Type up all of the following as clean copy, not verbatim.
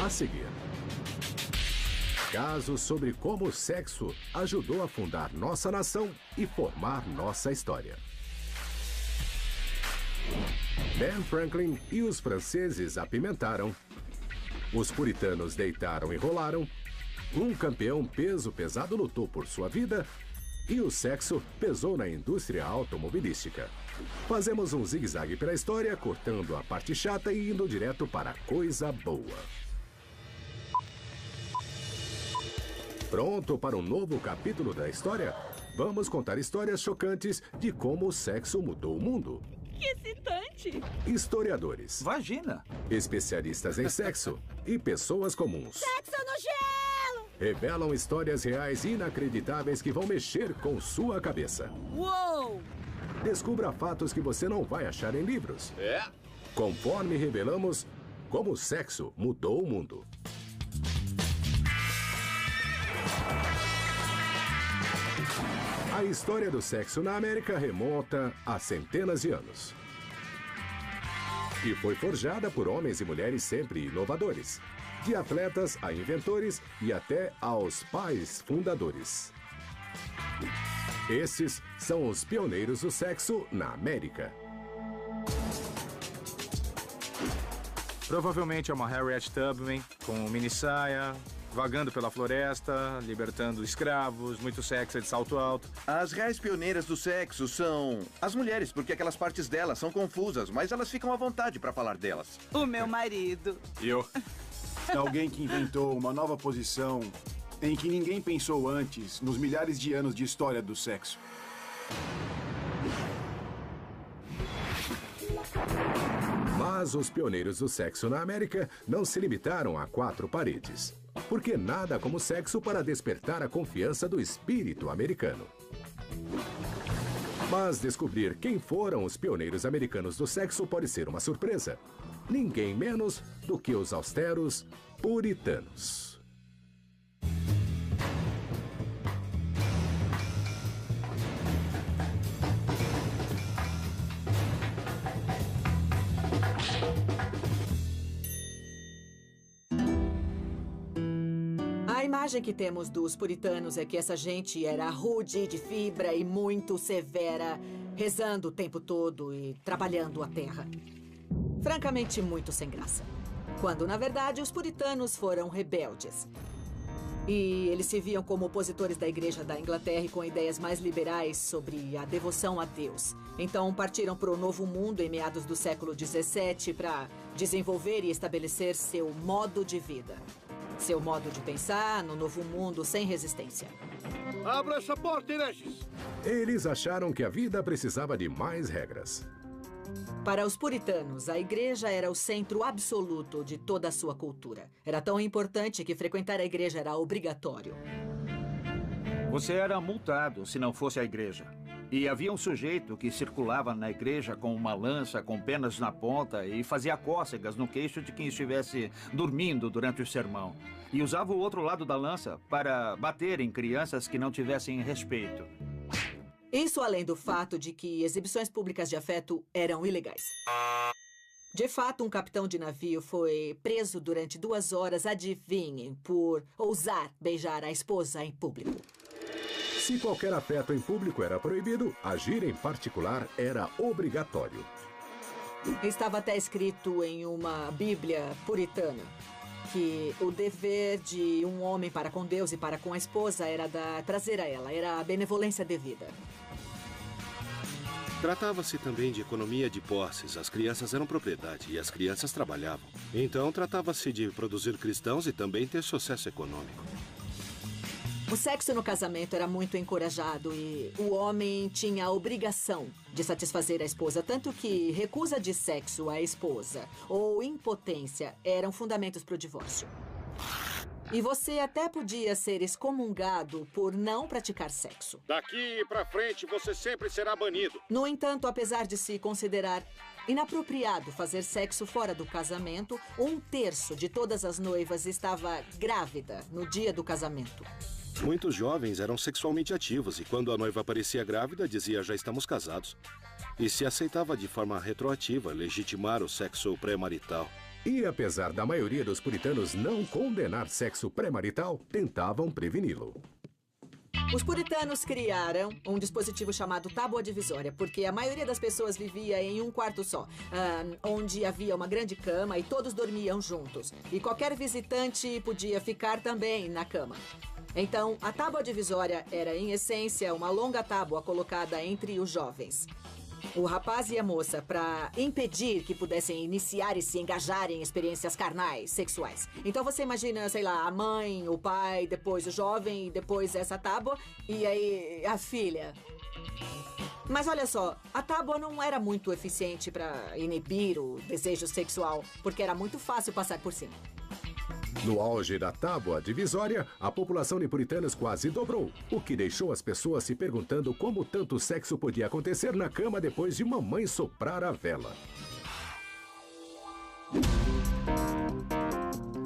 A seguir, casos sobre como o sexo ajudou a fundar nossa nação e formar nossa história. Ben Franklin e os franceses apimentaram. Os puritanos deitaram e rolaram. Um campeão peso pesado lutou por sua vida. E o sexo pesou na indústria automobilística. Fazemos um zigue-zague pela história, cortando a parte chata e indo direto para a coisa boa. Pronto para um novo capítulo da história? Vamos contar histórias chocantes de como o sexo mudou o mundo. Que excitante! Historiadores, Vagina. especialistas em sexo e pessoas comuns Sexo no gelo! revelam histórias reais e inacreditáveis que vão mexer com sua cabeça. Uou! Descubra fatos que você não vai achar em livros. Conforme revelamos como o sexo mudou o mundo. A história do sexo na América remonta a centenas de anos. E foi forjada por homens e mulheres sempre inovadores. De atletas a inventores e até aos pais fundadores. Esses são os pioneiros do sexo na América. Provavelmente é uma Harriet Tubman com mini saia, vagando pela floresta, libertando escravos, muito sexy de salto alto. As reais pioneiras do sexo são as mulheres, porque aquelas partes delas são confusas, mas elas ficam à vontade para falar delas. O meu marido. E eu? Alguém que inventou uma nova posição em que ninguém pensou antes nos milhares de anos de história do sexo. Mas os pioneiros do sexo na América não se limitaram a 4 paredes. Porque nada como sexo para despertar a confiança do espírito americano. Mas descobrir quem foram os pioneiros americanos do sexo pode ser uma surpresa. Ninguém menos do que os austeros puritanos. A imagem que temos dos puritanos é que essa gente era rude, de fibra e muito severa, rezando o tempo todo e trabalhando a terra. Francamente, muito sem graça. Quando, na verdade, os puritanos foram rebeldes. E eles se viam como opositores da Igreja da Inglaterra e com ideias mais liberais sobre a devoção a Deus. Então partiram para o Novo Mundo em meados do século XVII para desenvolver e estabelecer seu modo de vida. Seu modo de pensar no Novo Mundo sem resistência. Abra essa porta, hereges! Eles acharam que a vida precisava de mais regras. Para os puritanos, a igreja era o centro absoluto de toda a sua cultura. Era tão importante que frequentar a igreja era obrigatório. Você era multado se não fosse à igreja. E havia um sujeito que circulava na igreja com uma lança com penas na ponta e fazia cócegas no queixo de quem estivesse dormindo durante o sermão. E usava o outro lado da lança para bater em crianças que não tivessem respeito. Isso além do fato de que exibições públicas de afeto eram ilegais. De fato, um capitão de navio foi preso durante 2 horas, adivinhem, por ousar beijar a esposa em público. Se qualquer afeto em público era proibido, agir em particular era obrigatório. Estava até escrito em uma Bíblia puritana que o dever de um homem para com Deus e para com a esposa era dar prazer a ela, era a benevolência devida. Tratava-se também de economia de posses. As crianças eram propriedade e as crianças trabalhavam. Então, tratava-se de produzir cristãos e também ter sucesso econômico. O sexo no casamento era muito encorajado e o homem tinha a obrigação de satisfazer a esposa, tanto que recusa de sexo à esposa ou impotência eram fundamentos para o divórcio. E você até podia ser excomungado por não praticar sexo. Daqui pra frente, você sempre será banido. No entanto, apesar de se considerar inapropriado fazer sexo fora do casamento, 1/3 de todas as noivas estava grávida no dia do casamento. Muitos jovens eram sexualmente ativos e quando a noiva aparecia grávida, dizia já estamos casados. E se aceitava de forma retroativa legitimar o sexo pré-marital. E apesar da maioria dos puritanos não condenar sexo pré-marital, tentavam preveni-lo. Os puritanos criaram um dispositivo chamado tábua divisória, porque a maioria das pessoas vivia em um quarto só, onde havia uma grande cama e todos dormiam juntos. E qualquer visitante podia ficar também na cama. Então, a tábua divisória era, em essência, uma longa tábua colocada entre os jovens. O rapaz e a moça, para impedir que pudessem iniciar e se engajar em experiências carnais, sexuais. Então você imagina, sei lá, a mãe, o pai, depois o jovem, e depois essa tábua, e aí a filha. Mas olha só, a tábua não era muito eficiente para inibir o desejo sexual, porque era muito fácil passar por cima. No auge da tábua divisória, a população de puritanos quase dobrou, o que deixou as pessoas se perguntando como tanto sexo podia acontecer na cama depois de mamãe soprar a vela.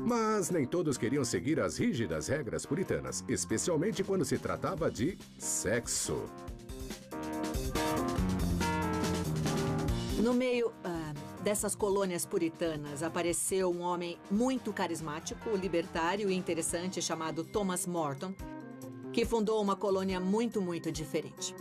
Mas nem todos queriam seguir as rígidas regras puritanas, especialmente quando se tratava de sexo. No meio dessas colônias puritanas apareceu um homem muito carismático, libertário e interessante chamado Thomas Morton, que fundou uma colônia muito diferente.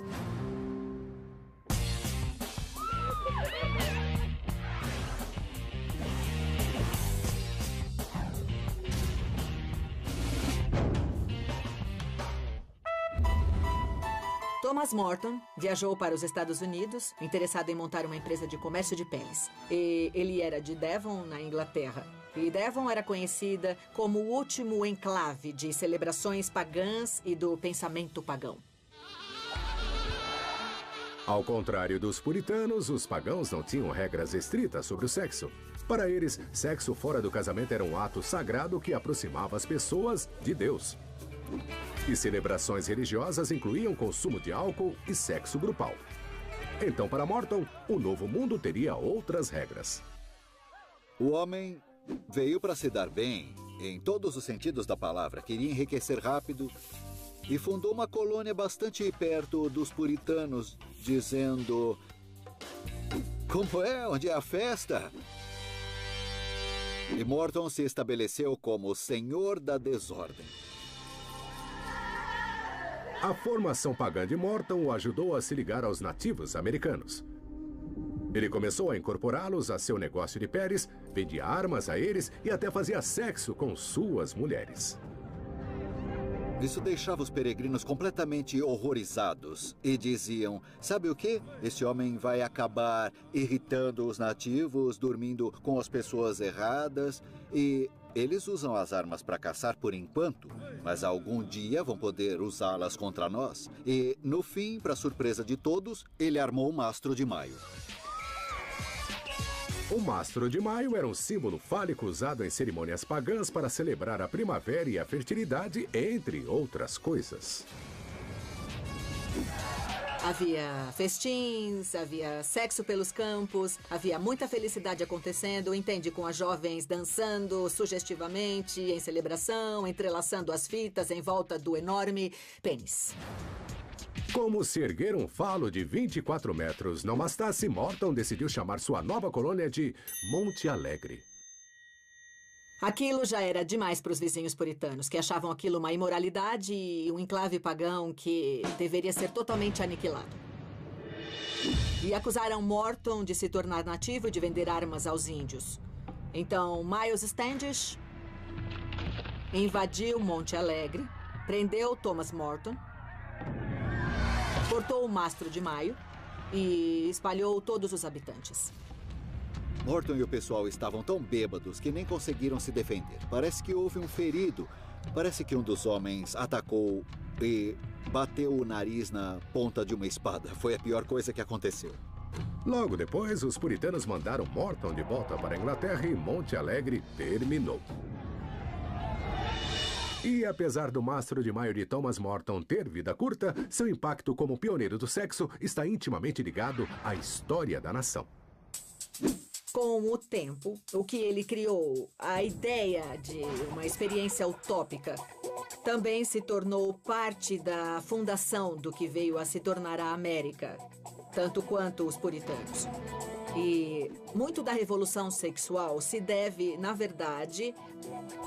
Thomas Morton viajou para os Estados Unidos, interessado em montar uma empresa de comércio de peles. E ele era de Devon, na Inglaterra. E Devon era conhecida como o último enclave de celebrações pagãs e do pensamento pagão. Ao contrário dos puritanos, os pagãos não tinham regras estritas sobre o sexo. Para eles, sexo fora do casamento era um ato sagrado que aproximava as pessoas de Deus. E celebrações religiosas incluíam consumo de álcool e sexo grupal. Então, para Morton, o novo mundo teria outras regras. O homem veio para se dar bem, em todos os sentidos da palavra. Queria enriquecer rápido e fundou uma colônia bastante perto dos puritanos, dizendo: como é? Onde é a festa? E Morton se estabeleceu como senhor da desordem. A formação pagã de Morton o ajudou a se ligar aos nativos americanos. Ele começou a incorporá-los a seu negócio de peles, vendia armas a eles e até fazia sexo com suas mulheres. Isso deixava os peregrinos completamente horrorizados e diziam: sabe o quê? Esse homem vai acabar irritando os nativos, dormindo com as pessoas erradas e... eles usam as armas para caçar por enquanto, mas algum dia vão poder usá-las contra nós. E, no fim, para surpresa de todos, ele armou o mastro de maio. O mastro de maio era um símbolo fálico usado em cerimônias pagãs para celebrar a primavera e a fertilidade, entre outras coisas. Havia festins, havia sexo pelos campos, havia muita felicidade acontecendo, entende, com as jovens dançando sugestivamente, em celebração, entrelaçando as fitas em volta do enorme pênis. Como se erguer um falo de 24 metros não bastasse, Morton decidiu chamar sua nova colônia de Monte Alegre. Aquilo já era demais para os vizinhos puritanos, que achavam aquilo uma imoralidade e um enclave pagão que deveria ser totalmente aniquilado. E acusaram Morton de se tornar nativo e de vender armas aos índios. Então, Miles Standish invadiu Monte Alegre, prendeu Thomas Morton, cortou o mastro de maio e espalhou todos os habitantes. Morton e o pessoal estavam tão bêbados que nem conseguiram se defender. Parece que houve um ferido. Parece que um dos homens atacou e bateu o nariz na ponta de uma espada. Foi a pior coisa que aconteceu. Logo depois, os puritanos mandaram Morton de volta para a Inglaterra e Monte Alegre terminou. E apesar do mastro de maio de Thomas Morton ter vida curta, seu impacto como pioneiro do sexo está intimamente ligado à história da nação. Com o tempo, o que ele criou, a ideia de uma experiência utópica, também se tornou parte da fundação do que veio a se tornar a América, tanto quanto os puritanos. E muito da revolução sexual se deve, na verdade,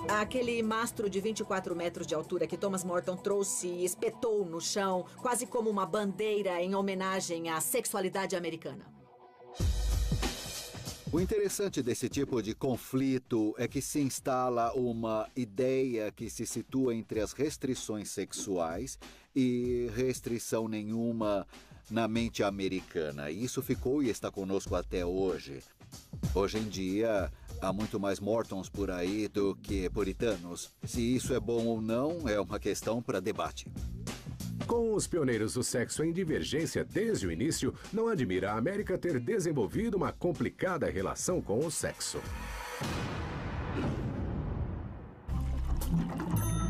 àquele mastro de 24 metros de altura que Thomas Morton trouxe e espetou no chão, quase como uma bandeira em homenagem à sexualidade americana. O interessante desse tipo de conflito é que se instala uma ideia que se situa entre as restrições sexuais e restrição nenhuma na mente americana. E isso ficou e está conosco até hoje. Hoje em dia, há muito mais Mortons por aí do que puritanos. Se isso é bom ou não, é uma questão para debate. Com os pioneiros do sexo em divergência desde o início, não admira a América ter desenvolvido uma complicada relação com o sexo.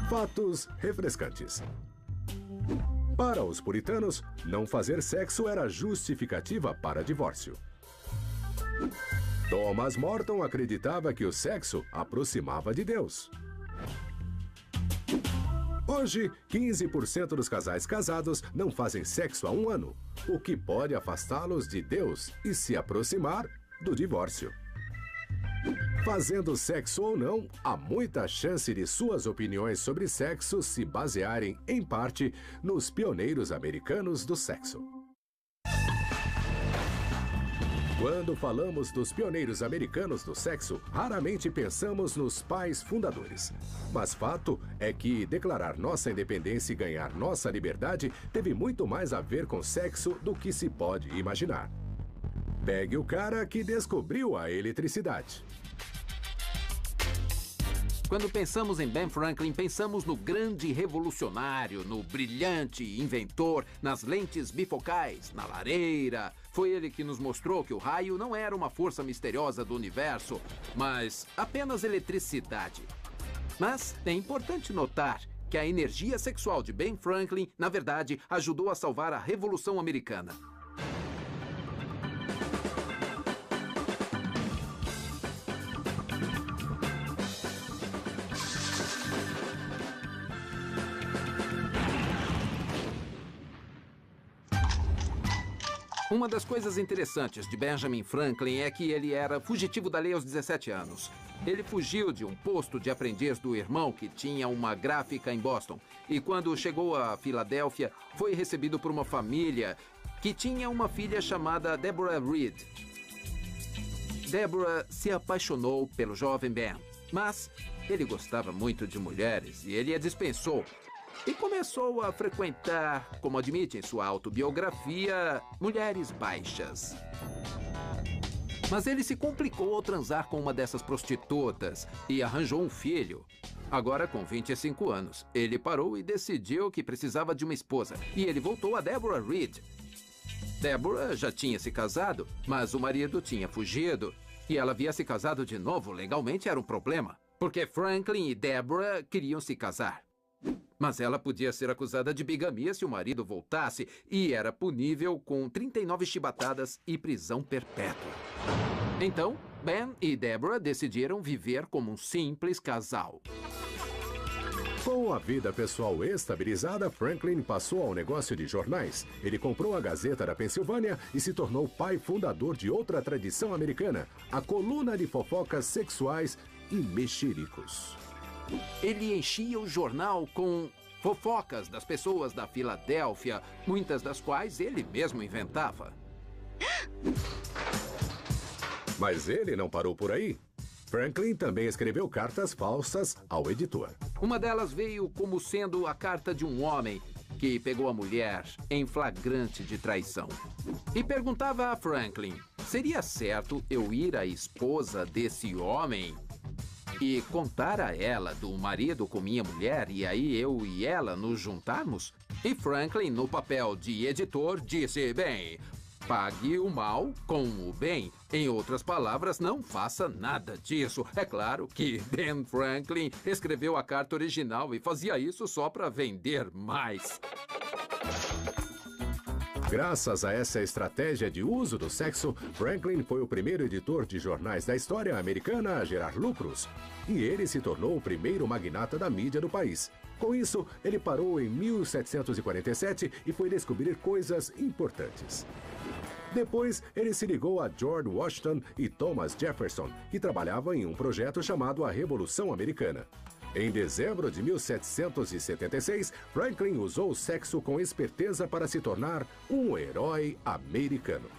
Fatos refrescantes. Para os puritanos, não fazer sexo era justificativa para divórcio. Thomas Morton acreditava que o sexo aproximava de Deus. Hoje, 15% dos casais casados não fazem sexo há 1 ano, o que pode afastá-los de Deus e se aproximar do divórcio. Fazendo sexo ou não, há muita chance de suas opiniões sobre sexo se basearem, em parte, nos pioneiros americanos do sexo. Quando falamos dos pioneiros americanos do sexo, raramente pensamos nos pais fundadores. Mas fato é que declarar nossa independência e ganhar nossa liberdade teve muito mais a ver com sexo do que se pode imaginar. Pegue o cara que descobriu a eletricidade. Quando pensamos em Ben Franklin, pensamos no grande revolucionário, no brilhante inventor, nas lentes bifocais, na lareira. Foi ele que nos mostrou que o raio não era uma força misteriosa do universo, mas apenas eletricidade. Mas é importante notar que a energia sexual de Ben Franklin, na verdade, ajudou a salvar a Revolução Americana. Uma das coisas interessantes de Benjamin Franklin é que ele era fugitivo da lei aos 17 anos. Ele fugiu de um posto de aprendiz do irmão que tinha uma gráfica em Boston. E quando chegou a Filadélfia, foi recebido por uma família que tinha uma filha chamada Deborah Reed. Deborah se apaixonou pelo jovem Ben, mas ele gostava muito de mulheres e ele a dispensou. E começou a frequentar, como admite em sua autobiografia, mulheres baixas. Mas ele se complicou ao transar com uma dessas prostitutas e arranjou um filho. Agora, com 25 anos, ele parou e decidiu que precisava de uma esposa. E ele voltou a Deborah Reed. Deborah já tinha se casado, mas o marido tinha fugido. E ela havia se casado de novo. Legalmente era um problema, porque Franklin e Deborah queriam se casar. Mas ela podia ser acusada de bigamia se o marido voltasse e era punível com 39 chibatadas e prisão perpétua. Então, Ben e Deborah decidiram viver como um simples casal. Com a vida pessoal estabilizada, Franklin passou ao negócio de jornais. Ele comprou a Gazeta da Pensilvânia e se tornou pai fundador de outra tradição americana, a coluna de fofocas sexuais e mexericos. Ele enchia o jornal com fofocas das pessoas da Filadélfia, muitas das quais ele mesmo inventava. Mas ele não parou por aí. Franklin também escreveu cartas falsas ao editor. Uma delas veio como sendo a carta de um homem que pegou a mulher em flagrante de traição. E perguntava a Franklin, seria certo eu ir à esposa desse homem e contar a ela do marido com minha mulher e aí eu e ela nos juntarmos? E Franklin, no papel de editor, disse, bem, pague o mal com o bem. Em outras palavras, não faça nada disso. É claro que Ben Franklin escreveu a carta original e fazia isso só para vender mais. Graças a essa estratégia de uso do sexo, Franklin foi o primeiro editor de jornais da história americana a gerar lucros. E ele se tornou o primeiro magnata da mídia do país. Com isso, ele parou em 1747 e foi descobrir coisas importantes. Depois, ele se ligou a George Washington e Thomas Jefferson, que trabalhavam em um projeto chamado a Revolução Americana. Em dezembro de 1776, Franklin usou o sexo com esperteza para se tornar um herói americano.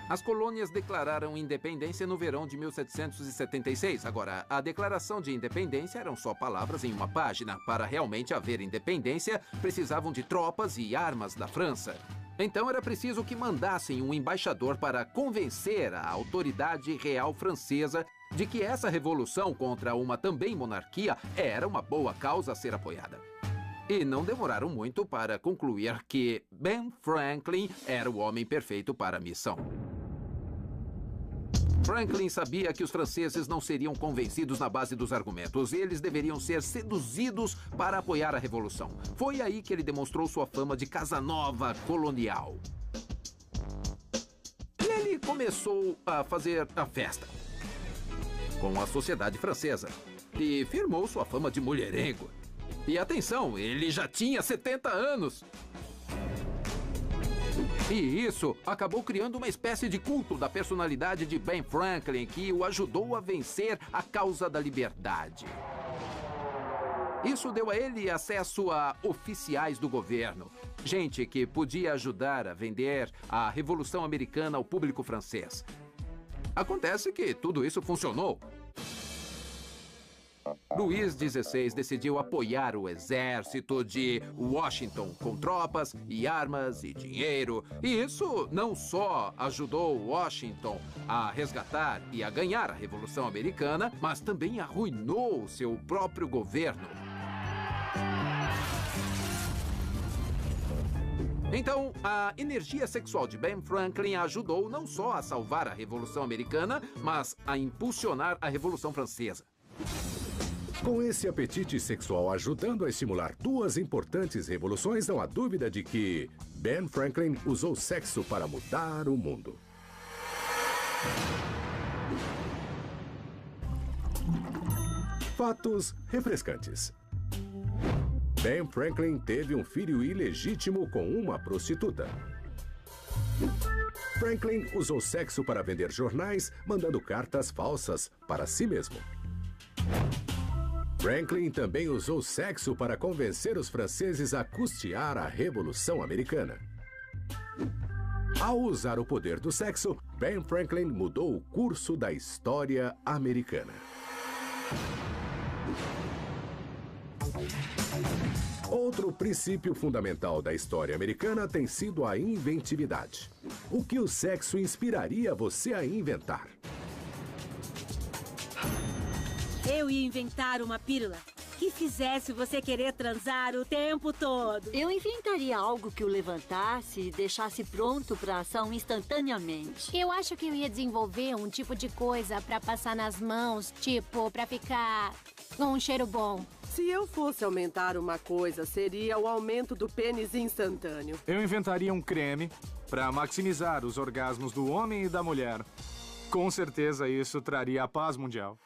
As colônias declararam independência no verão de 1776. Agora, a declaração de independência eram só palavras em uma página. Para realmente haver independência, precisavam de tropas e armas da França. Então era preciso que mandassem um embaixador para convencer a autoridade real francesa de que essa revolução contra uma também monarquia era uma boa causa a ser apoiada. E não demoraram muito para concluir que Ben Franklin era o homem perfeito para a missão. Franklin sabia que os franceses não seriam convencidos na base dos argumentos. Eles deveriam ser seduzidos para apoiar a revolução. Foi aí que ele demonstrou sua fama de Casanova colonial. E ele começou a fazer a festa com a sociedade francesa e firmou sua fama de mulherengo. E atenção, ele já tinha 70 anos. E isso acabou criando uma espécie de culto da personalidade de Ben Franklin, que o ajudou a vencer a causa da liberdade. Isso deu a ele acesso a oficiais do governo, gente que podia ajudar a vender a Revolução Americana ao público francês. Acontece que tudo isso funcionou. Luís XVI decidiu apoiar o exército de Washington com tropas e armas e dinheiro. E isso não só ajudou Washington a resgatar e a ganhar a Revolução Americana, mas também arruinou seu próprio governo. Então, a energia sexual de Ben Franklin ajudou não só a salvar a Revolução Americana, mas a impulsionar a Revolução Francesa. Com esse apetite sexual ajudando a estimular duas importantes revoluções, não há dúvida de que Ben Franklin usou sexo para mudar o mundo. Fatos refrescantes. Ben Franklin teve um filho ilegítimo com uma prostituta. Franklin usou sexo para vender jornais, mandando cartas falsas para si mesmo. Franklin também usou sexo para convencer os franceses a custear a Revolução Americana. Ao usar o poder do sexo, Ben Franklin mudou o curso da história americana. Outro princípio fundamental da história americana tem sido a inventividade. O que o sexo inspiraria você a inventar? Eu ia inventar uma pílula que fizesse você querer transar o tempo todo. Eu inventaria algo que o levantasse e deixasse pronto para ação instantaneamente. Eu acho que eu ia desenvolver um tipo de coisa para passar nas mãos, tipo, para ficar com um cheiro bom. Se eu fosse aumentar uma coisa, seria o aumento do pênis instantâneo. Eu inventaria um creme para maximizar os orgasmos do homem e da mulher. Com certeza isso traria a paz mundial.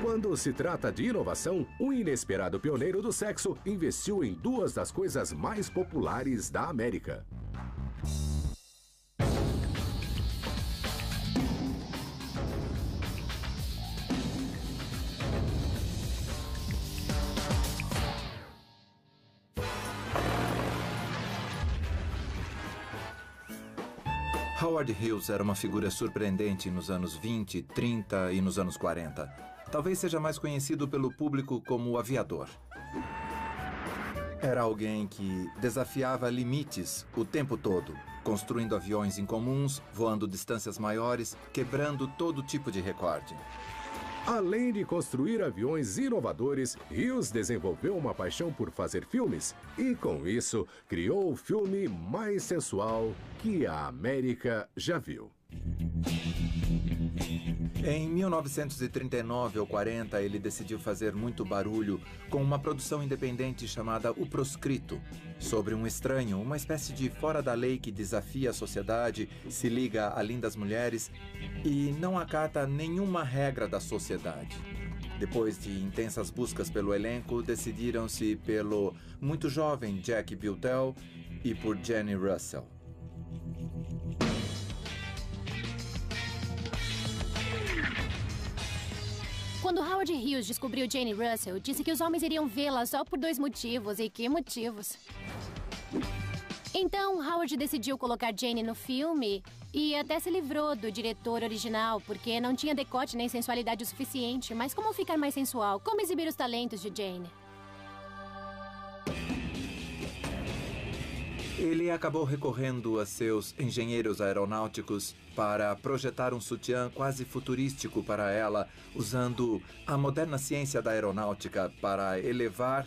Quando se trata de inovação, um inesperado pioneiro do sexo investiu em duas das coisas mais populares da América. Howard Hughes era uma figura surpreendente nos anos 20, 30 e nos anos 40. Talvez seja mais conhecido pelo público como o aviador. Era alguém que desafiava limites o tempo todo, construindo aviões incomuns, voando distâncias maiores, quebrando todo tipo de recorde. Além de construir aviões inovadores, Hughes desenvolveu uma paixão por fazer filmes e, com isso, criou o filme mais sensual que a América já viu. Em 1939 ou 40, ele decidiu fazer muito barulho com uma produção independente chamada O Proscrito, sobre um estranho, uma espécie de fora da lei que desafia a sociedade, se liga a lindas mulheres e não acata nenhuma regra da sociedade. Depois de intensas buscas pelo elenco, decidiram-se pelo muito jovem Jack Bultell e por Jenny Russell. Quando Howard Hughes descobriu Jane Russell, disse que os homens iriam vê-la só por 2 motivos. E que motivos? Então, Howard decidiu colocar Jane no filme e até se livrou do diretor original, porque não tinha decote nem sensualidade o suficiente. Mas como ficar mais sensual? Como exibir os talentos de Jane? Ele acabou recorrendo a seus engenheiros aeronáuticos para projetar um sutiã quase futurístico para ela, usando a moderna ciência da aeronáutica para elevar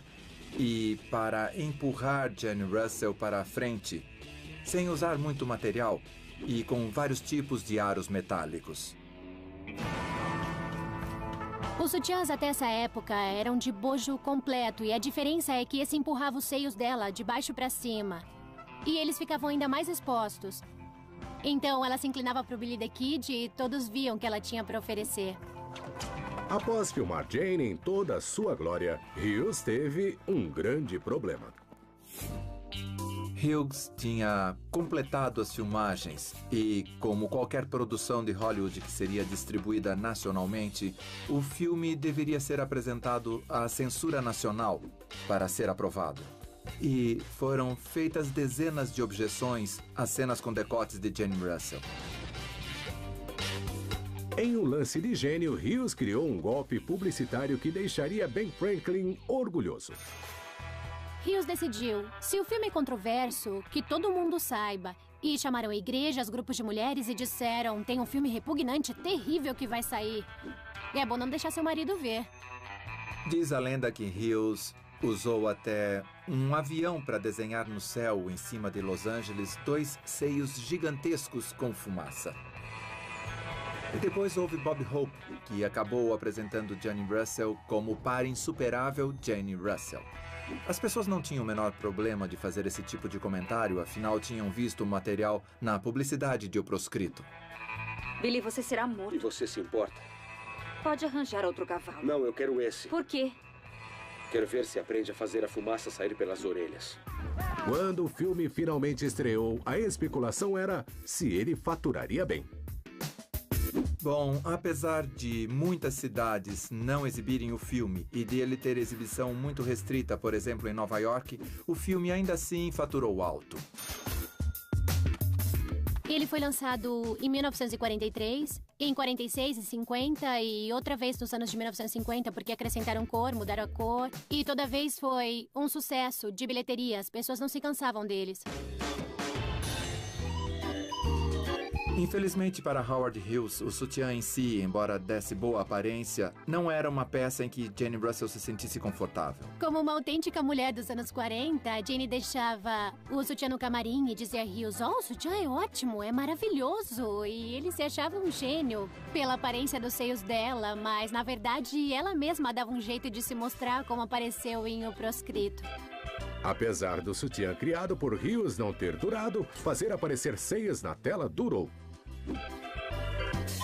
e para empurrar Jane Russell para a frente, sem usar muito material e com vários tipos de aros metálicos. Os sutiãs até essa época eram de bojo completo e a diferença é que esse empurrava os seios dela de baixo para cima. E eles ficavam ainda mais expostos. Então ela se inclinava para o Billy the Kid e todos viam o que ela tinha para oferecer. Após filmar Jane em toda a sua glória, Hughes teve um grande problema. Hughes tinha completado as filmagens e, como qualquer produção de Hollywood que seria distribuída nacionalmente, o filme deveria ser apresentado à censura nacional para ser aprovado. E foram feitas dezenas de objeções às cenas com decotes de Jane Russell. Em um lance de gênio, Hughes criou um golpe publicitário que deixaria Ben Franklin orgulhoso. Hughes decidiu, se o filme é controverso, que todo mundo saiba. E chamaram igrejas, grupos de mulheres e disseram, tem um filme repugnante, terrível que vai sair. E é bom não deixar seu marido ver. Diz a lenda que Hughes usou até um avião para desenhar no céu, em cima de Los Angeles, 2 seios gigantescos com fumaça. E depois houve Bob Hope, que acabou apresentando Jane Russell como par insuperável Jane Russell. As pessoas não tinham o menor problema de fazer esse tipo de comentário, afinal tinham visto o material na publicidade de O Proscrito. Billy, você será morto. E você se importa? Pode arranjar outro cavalo. Não, eu quero esse. Por quê? Quero ver se aprende a fazer a fumaça sair pelas orelhas. Quando o filme finalmente estreou, a especulação era se ele faturaria bem. Bom, apesar de muitas cidades não exibirem o filme e de ele ter exibição muito restrita, por exemplo, em Nova York, o filme ainda assim faturou alto. Ele foi lançado em 1943, em 46 e 50 e outra vez nos anos de 1950 porque acrescentaram cor, mudaram a cor. E toda vez foi um sucesso de bilheteria, as pessoas não se cansavam deles. Infelizmente para Howard Hughes, o sutiã em si, embora desse boa aparência, não era uma peça em que Jane Russell se sentisse confortável. Como uma autêntica mulher dos anos 40, a Jane deixava o sutiã no camarim e dizia a Hughes, o sutiã é ótimo, é maravilhoso. E ele se achava um gênio pela aparência dos seios dela, mas na verdade ela mesma dava um jeito de se mostrar como apareceu em O Proscrito. Apesar do sutiã criado por Hughes não ter durado, fazer aparecer seias na tela durou.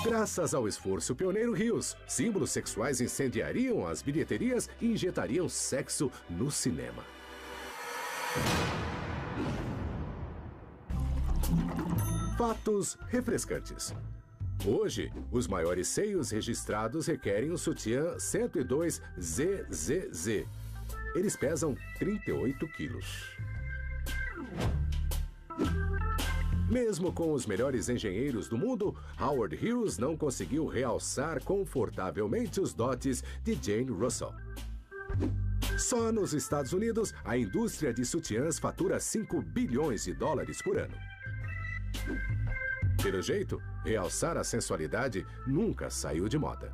Graças ao esforço pioneiro Hughes, símbolos sexuais incendiariam as bilheterias e injetariam sexo no cinema. Fatos refrescantes. Hoje, os maiores seios registrados requerem um sutiã 102ZZZ. Eles pesam 38 quilos. Mesmo com os melhores engenheiros do mundo, Howard Hughes não conseguiu realçar confortavelmente os dotes de Jane Russell. Só nos Estados Unidos, a indústria de sutiãs fatura 5 bilhões de dólares por ano. Pelo jeito, realçar a sensualidade nunca saiu de moda.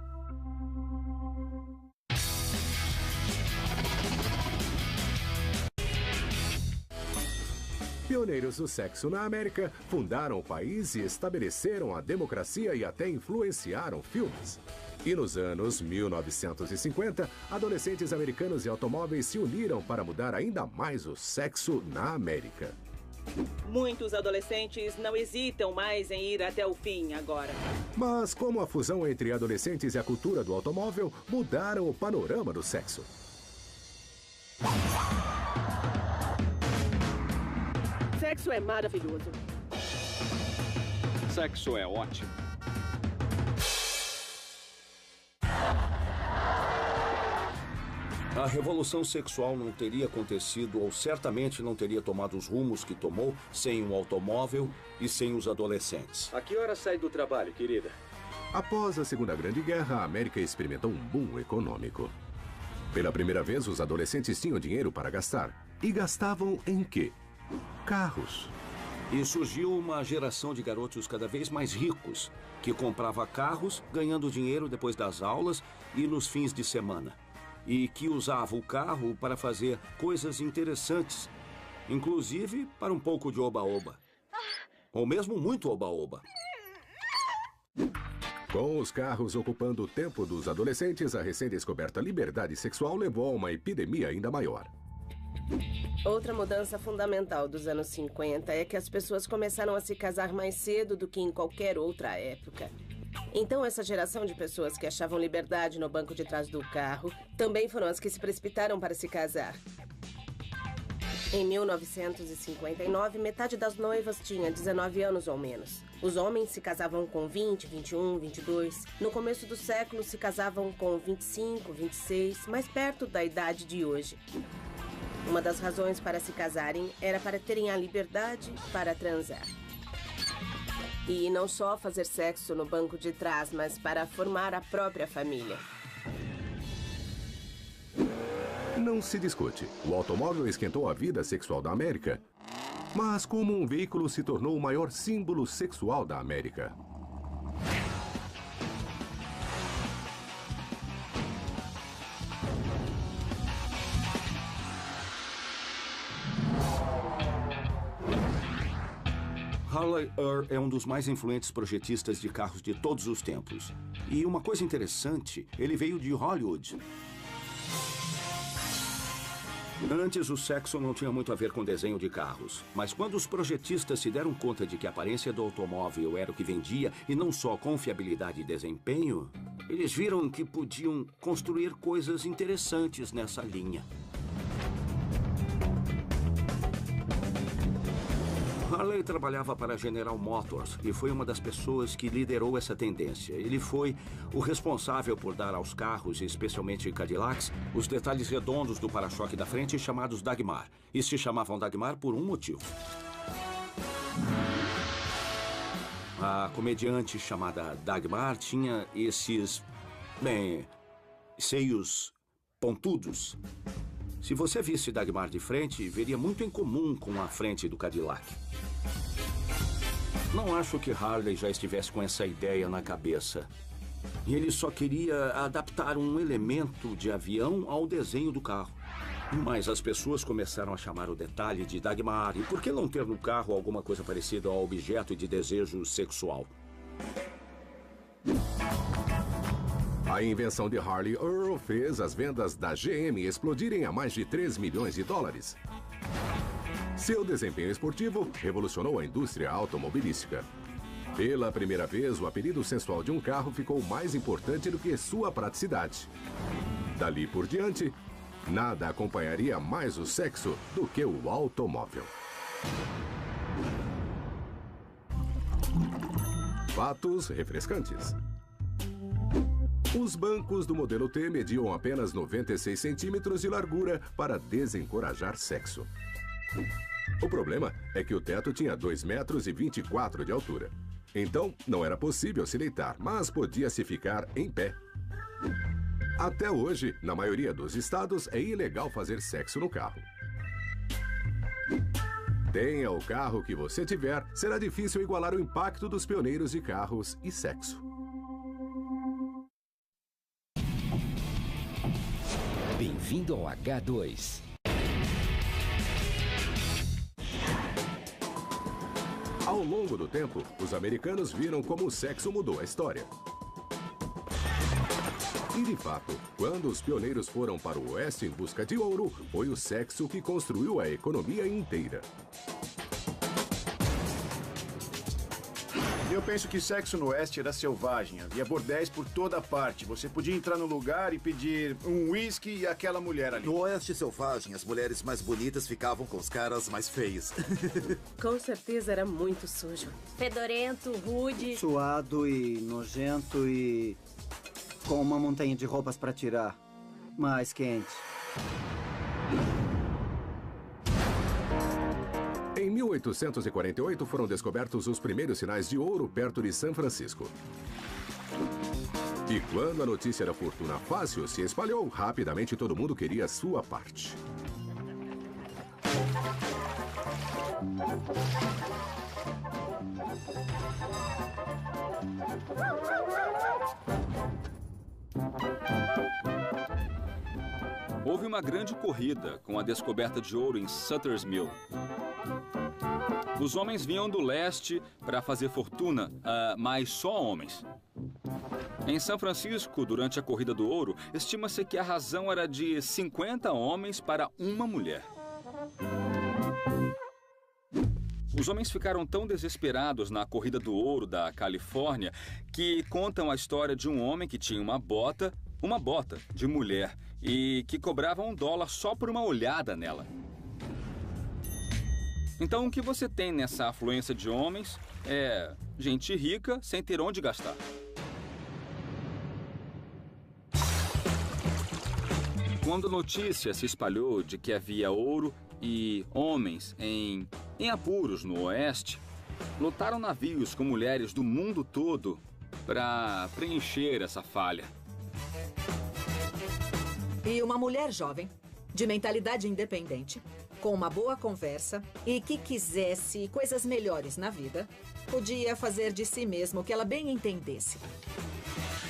Pioneiros do sexo na América, fundaram o país e estabeleceram a democracia e até influenciaram filmes. E nos anos 1950, adolescentes americanos e automóveis se uniram para mudar ainda mais o sexo na América. Muitos adolescentes não hesitam mais em ir até o fim agora. Mas como a fusão entre adolescentes e a cultura do automóvel mudaram o panorama do sexo. Sexo é maravilhoso. Sexo é ótimo. A revolução sexual não teria acontecido ou certamente não teria tomado os rumos que tomou sem um automóvel e sem os adolescentes. A que hora sai do trabalho, querida? Após a Segunda Grande Guerra, a América experimentou um boom econômico. Pela primeira vez, os adolescentes tinham dinheiro para gastar. E gastavam em quê? Carros. E surgiu uma geração de garotos cada vez mais ricos, que comprava carros, ganhando dinheiro depois das aulas e nos fins de semana. E que usava o carro para fazer coisas interessantes, inclusive para um pouco de oba-oba. Ou mesmo muito oba-oba. Com os carros ocupando o tempo dos adolescentes, a recém-descoberta liberdade sexual levou a uma epidemia ainda maior. Outra mudança fundamental dos anos 50 é que as pessoas começaram a se casar mais cedo do que em qualquer outra época. Então, essa geração de pessoas que achavam liberdade no banco de trás do carro também foram as que se precipitaram para se casar. Em 1959, metade das noivas tinha 19 anos ou menos. Os homens se casavam com 20, 21, 22. No começo do século, se casavam com 25, 26, mais perto da idade de hoje. Uma das razões para se casarem era para terem a liberdade para transar. E não só fazer sexo no banco de trás, mas para formar a própria família. Não se discute. O automóvel esquentou a vida sexual da América. Mas como um veículo se tornou o maior símbolo sexual da América? Harley Earl é um dos mais influentes projetistas de carros de todos os tempos. E uma coisa interessante, ele veio de Hollywood. Antes, o sexo não tinha muito a ver com desenho de carros. Mas quando os projetistas se deram conta de que a aparência do automóvel era o que vendia, e não só confiabilidade e desempenho, eles viram que podiam construir coisas interessantes nessa linha. Harley trabalhava para a General Motors e foi uma das pessoas que liderou essa tendência. Ele foi o responsável por dar aos carros, especialmente Cadillacs, os detalhes redondos do para-choque da frente chamados Dagmar. E se chamavam Dagmar por um motivo. A comediante chamada Dagmar tinha esses, seios pontudos. Se você visse Dagmar de frente, veria muito em comum com a frente do Cadillac. Não acho que Harley já estivesse com essa ideia na cabeça. Ele só queria adaptar um elemento de avião ao desenho do carro. Mas as pessoas começaram a chamar o detalhe de Dagmar. E por que não ter no carro alguma coisa parecida ao objeto de desejo sexual? A invenção de Harley Earl fez as vendas da GM explodirem a mais de 3 milhões de dólares. Seu desempenho esportivo revolucionou a indústria automobilística. Pela primeira vez, o apelido sensual de um carro ficou mais importante do que sua praticidade. Dali por diante, nada acompanharia mais o sexo do que o automóvel. Fatos refrescantes. Os bancos do modelo T mediam apenas 96 centímetros de largura para desencorajar sexo. O problema é que o teto tinha 2,24 metros de altura. Então, não era possível se deitar, mas podia-se ficar em pé. Até hoje, na maioria dos estados, é ilegal fazer sexo no carro. Tenha o carro que você tiver, será difícil igualar o impacto dos pioneiros de carros e sexo. Bem-vindo ao H2. Ao longo do tempo, os americanos viram como o sexo mudou a história. E de fato, quando os pioneiros foram para o oeste em busca de ouro, foi o sexo que construiu a economia inteira. Eu penso que sexo no oeste era selvagem. Havia bordéis por toda parte. Você podia entrar no lugar e pedir um whisky e aquela mulher ali. No oeste selvagem, as mulheres mais bonitas ficavam com os caras mais feios. Com certeza era muito sujo. Fedorento, rude. Suado e nojento e com uma montanha de roupas para tirar. Mais quente. Em 1848 foram descobertos os primeiros sinais de ouro perto de São Francisco. E quando a notícia da fortuna fácil se espalhou, rapidamente todo mundo queria a sua parte. Houve uma grande corrida com a descoberta de ouro em Sutter's Mill. Os homens vinham do leste para fazer fortuna, mas só homens. Em São Francisco, durante a corrida do ouro, estima-se que a razão era de 50 homens para uma mulher. Os homens ficaram tão desesperados na corrida do ouro da Califórnia que contam a história de um homem que tinha uma bota de mulher e que cobrava $1 só por uma olhada nela. Então, o que você tem nessa afluência de homens é gente rica sem ter onde gastar. Quando a notícia se espalhou de que havia ouro e homens em apuros no oeste, lotaram navios com mulheres do mundo todo para preencher essa falha. E uma mulher jovem, de mentalidade independente, com uma boa conversa e que quisesse coisas melhores na vida, podia fazer de si mesma o que ela bem entendesse.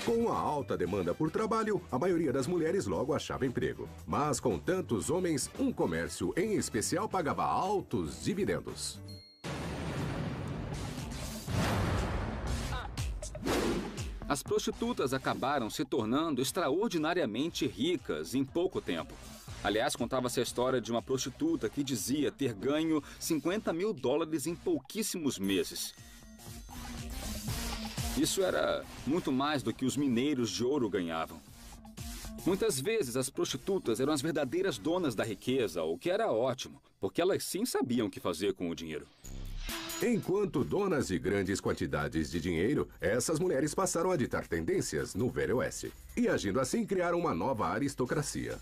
Com a alta demanda por trabalho, a maioria das mulheres logo achava emprego. Mas com tantos homens, um comércio em especial pagava altos dividendos. As prostitutas acabaram se tornando extraordinariamente ricas em pouco tempo. Aliás, contava-se a história de uma prostituta que dizia ter ganho $50 mil em pouquíssimos meses. Isso era muito mais do que os mineiros de ouro ganhavam. Muitas vezes as prostitutas eram as verdadeiras donas da riqueza, o que era ótimo, porque elas sim sabiam o que fazer com o dinheiro. Enquanto donas de grandes quantidades de dinheiro, essas mulheres passaram a ditar tendências no Velho Oeste. E agindo assim, criaram uma nova aristocracia.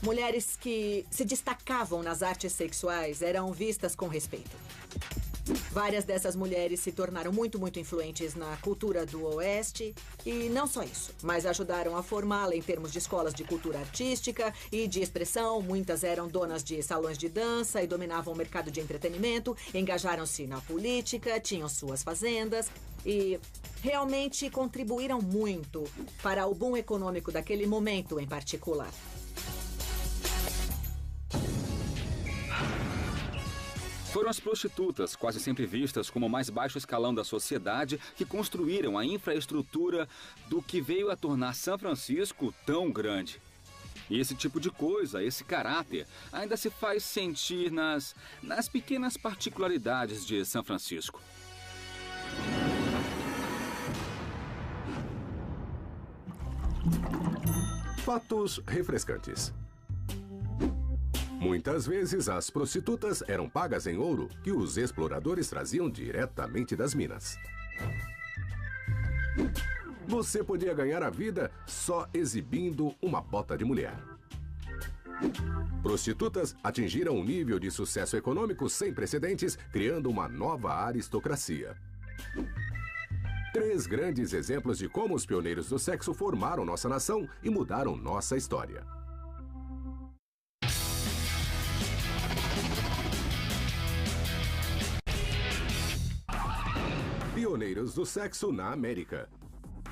Mulheres que se destacavam nas artes sexuais eram vistas com respeito. Várias dessas mulheres se tornaram muito influentes na cultura do Oeste. E não só isso, mas ajudaram a formá-la em termos de escolas de cultura artística e de expressão. Muitas eram donas de salões de dança e dominavam o mercado de entretenimento. Engajaram-se na política, tinham suas fazendas e realmente contribuíram muito para o boom econômico daquele momento em particular. Foram as prostitutas, quase sempre vistas como o mais baixo escalão da sociedade, que construíram a infraestrutura do que veio a tornar São Francisco tão grande. E esse tipo de coisa, esse caráter, ainda se faz sentir nas pequenas particularidades de São Francisco. Fatos refrescantes. Muitas vezes, as prostitutas eram pagas em ouro que os exploradores traziam diretamente das minas. Você podia ganhar a vida só exibindo uma bota de mulher. Prostitutas atingiram um nível de sucesso econômico sem precedentes, criando uma nova aristocracia. 3 grandes exemplos de como os pioneiros do sexo formaram nossa nação e mudaram nossa história. Pioneiros do sexo na América.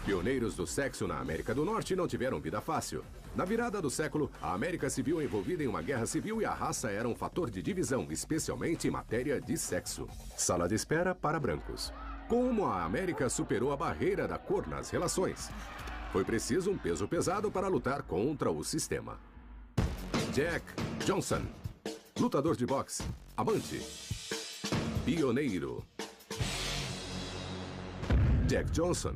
Pioneiros do sexo na América do Norte não tiveram vida fácil. Na virada do século, a América se viu envolvida em uma guerra civil e a raça era um fator de divisão, especialmente em matéria de sexo. Sala de espera para brancos. Como a América superou a barreira da cor nas relações? Foi preciso um peso pesado para lutar contra o sistema. Jack Johnson, lutador de boxe, amante. Pioneiro. Jack Johnson.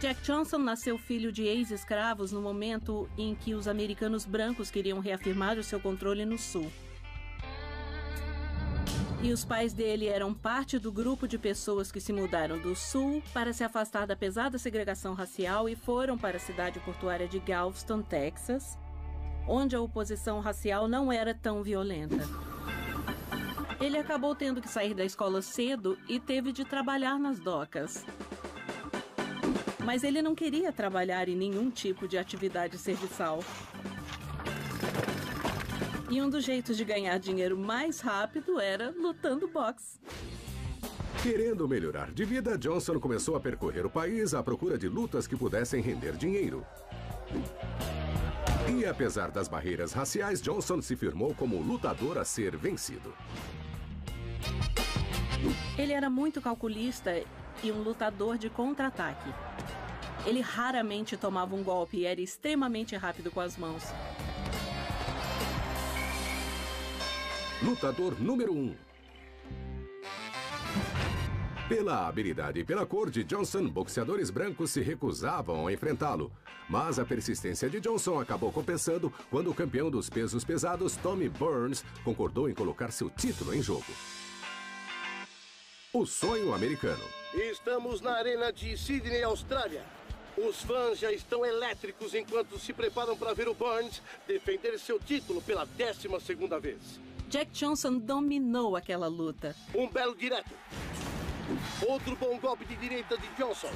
Jack Johnson nasceu filho de ex-escravos no momento em que os americanos brancos queriam reafirmar o seu controle no Sul. E os pais dele eram parte do grupo de pessoas que se mudaram do Sul para se afastar da pesada segregação racial e foram para a cidade portuária de Galveston, Texas, onde a oposição racial não era tão violenta. Ele acabou tendo que sair da escola cedo e teve de trabalhar nas docas. Mas ele não queria trabalhar em nenhum tipo de atividade serviçal. E um dos jeitos de ganhar dinheiro mais rápido era lutando boxe. Querendo melhorar de vida, Johnson começou a percorrer o país à procura de lutas que pudessem render dinheiro. E apesar das barreiras raciais, Johnson se firmou como o lutador a ser vencido. Ele era muito calculista e um lutador de contra-ataque. Ele raramente tomava um golpe e era extremamente rápido com as mãos. Lutador número 1. Pela habilidade e pela cor de Johnson, boxeadores brancos se recusavam a enfrentá-lo. Mas a persistência de Johnson acabou compensando quando o campeão dos pesos pesados, Tommy Burns, concordou em colocar seu título em jogo. O sonho americano. Estamos na arena de Sydney, Austrália. Os fãs já estão elétricos enquanto se preparam para ver o Burns defender seu título pela 12ª vez. Jack Johnson dominou aquela luta. Um belo direto. Outro bom golpe de direita de Johnson.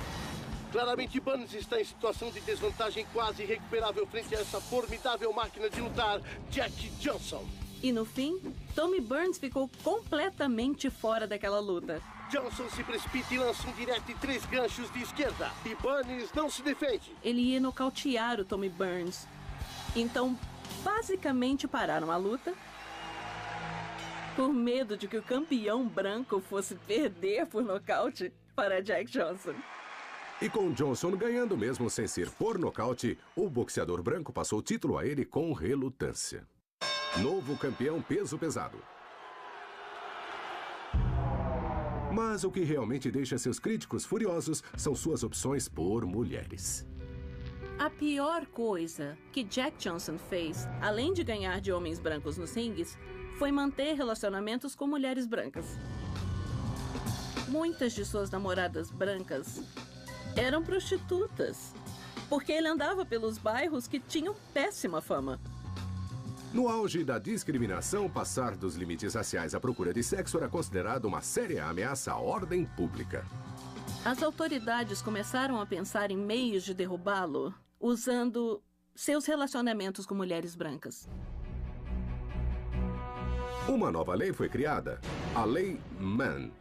Claramente Burns está em situação de desvantagem quase irrecuperável frente a essa formidável máquina de lutar, Jack Johnson. E no fim, Tommy Burns ficou completamente fora daquela luta. Johnson se precipita e lança um direto e 3 ganchos de esquerda. E Burns não se defende. Ele ia nocautear o Tommy Burns. Então, basicamente pararam a luta por medo de que o campeão branco fosse perder por nocaute para Jack Johnson. E com Johnson ganhando mesmo sem ser por nocaute, o boxeador branco passou o título a ele com relutância. Novo campeão peso pesado. Mas o que realmente deixa seus críticos furiosos são suas opções por mulheres. A pior coisa que Jack Johnson fez, além de ganhar de homens brancos nos rings, foi manter relacionamentos com mulheres brancas. Muitas de suas namoradas brancas eram prostitutas, porque ele andava pelos bairros que tinham péssima fama. No auge da discriminação, passar dos limites raciais à procura de sexo era considerado uma séria ameaça à ordem pública. As autoridades começaram a pensar em meios de derrubá-lo, usando seus relacionamentos com mulheres brancas. Uma nova lei foi criada, a Lei Mann,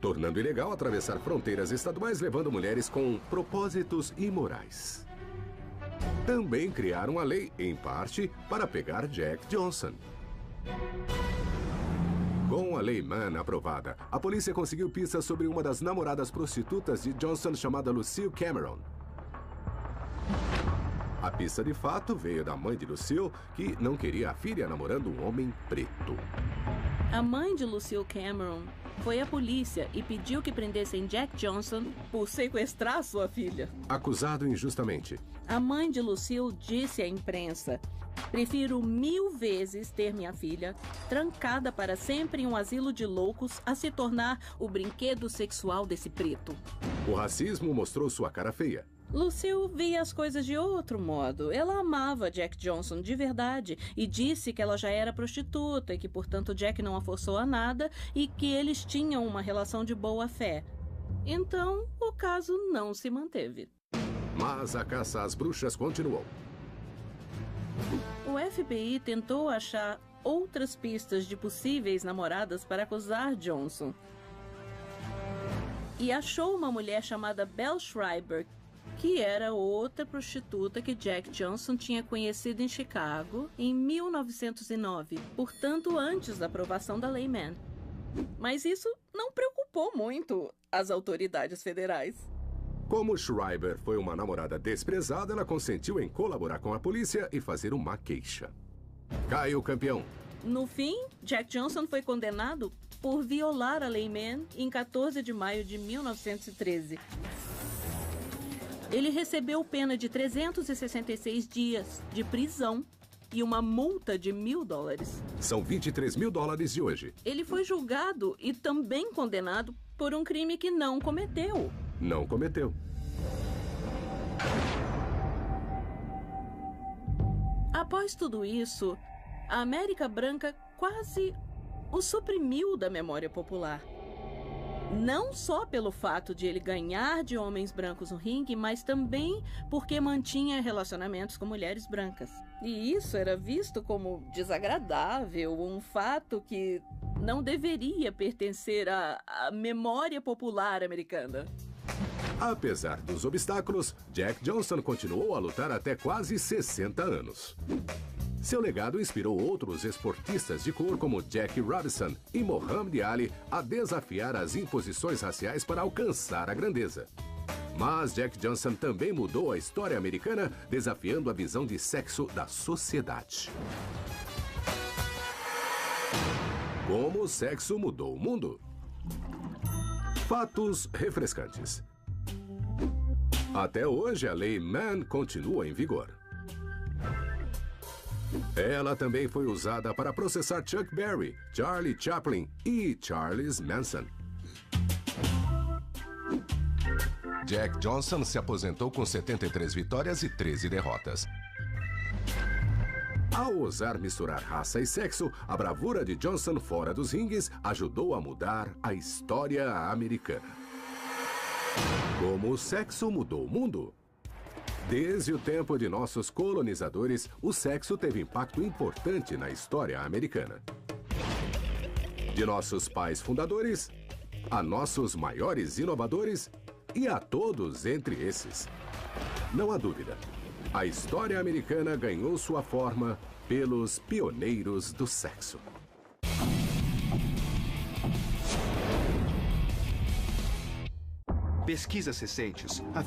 tornando ilegal atravessar fronteiras estaduais levando mulheres com propósitos imorais. Também criaram a lei, em parte, para pegar Jack Johnson. Com a Lei Mann aprovada, a polícia conseguiu pistas sobre uma das namoradas prostitutas de Johnson chamada Lucille Cameron. A pista de fato veio da mãe de Lucille, que não queria a filha namorando um homem preto. A mãe de Lucille Cameron foi à polícia e pediu que prendessem Jack Johnson por sequestrar sua filha. Acusado injustamente. A mãe de Lucille disse à imprensa: "Prefiro 1000 vezes ter minha filha trancada para sempre em um asilo de loucos a se tornar o brinquedo sexual desse preto." O racismo mostrou sua cara feia. Lucille via as coisas de outro modo. Ela amava Jack Johnson de verdade e disse que ela já era prostituta e que, portanto, Jack não a forçou a nada e que eles tinham uma relação de boa fé. Então, o caso não se manteve. Mas a caça às bruxas continuou. O FBI tentou achar outras pistas de possíveis namoradas para acusar Johnson. E achou uma mulher chamada Belle Schreiber, que era outra prostituta que Jack Johnson tinha conhecido em Chicago em 1909, portanto antes da aprovação da Lei Mann. Mas isso não preocupou muito as autoridades federais. Como Schreiber foi uma namorada desprezada, ela consentiu em colaborar com a polícia e fazer uma queixa. Cai o campeão. No fim, Jack Johnson foi condenado por violar a Lei Mann em 14 de maio de 1913. Ele recebeu pena de 366 dias de prisão e uma multa de $1.000. São $23 mil de hoje. Ele foi julgado e também condenado por um crime que não cometeu. Não cometeu. Após tudo isso, a América Branca quase o suprimiu da memória popular. Não só pelo fato de ele ganhar de homens brancos no ringue, mas também porque mantinha relacionamentos com mulheres brancas. E isso era visto como desagradável, um fato que não deveria pertencer à memória popular americana. Apesar dos obstáculos, Jack Johnson continuou a lutar até quase 60 anos. Seu legado inspirou outros esportistas de cor como Jackie Robinson e Muhammad Ali a desafiar as imposições raciais para alcançar a grandeza. Mas Jack Johnson também mudou a história americana, desafiando a visão de sexo da sociedade. Como o sexo mudou o mundo? Fatos refrescantes. Até hoje, a Lei Mann continua em vigor. Ela também foi usada para processar Chuck Berry, Charlie Chaplin e Charles Manson. Jack Johnson se aposentou com 73 vitórias e 13 derrotas. Ao ousar misturar raça e sexo, a bravura de Johnson fora dos ringues ajudou a mudar a história americana. Como o sexo mudou o mundo? Desde o tempo de nossos colonizadores, o sexo teve impacto importante na história americana. De nossos pais fundadores, a nossos maiores inovadores e a todos entre esses. Não há dúvida, a história americana ganhou sua forma pelos pioneiros do sexo. Pesquisas recentes afirmam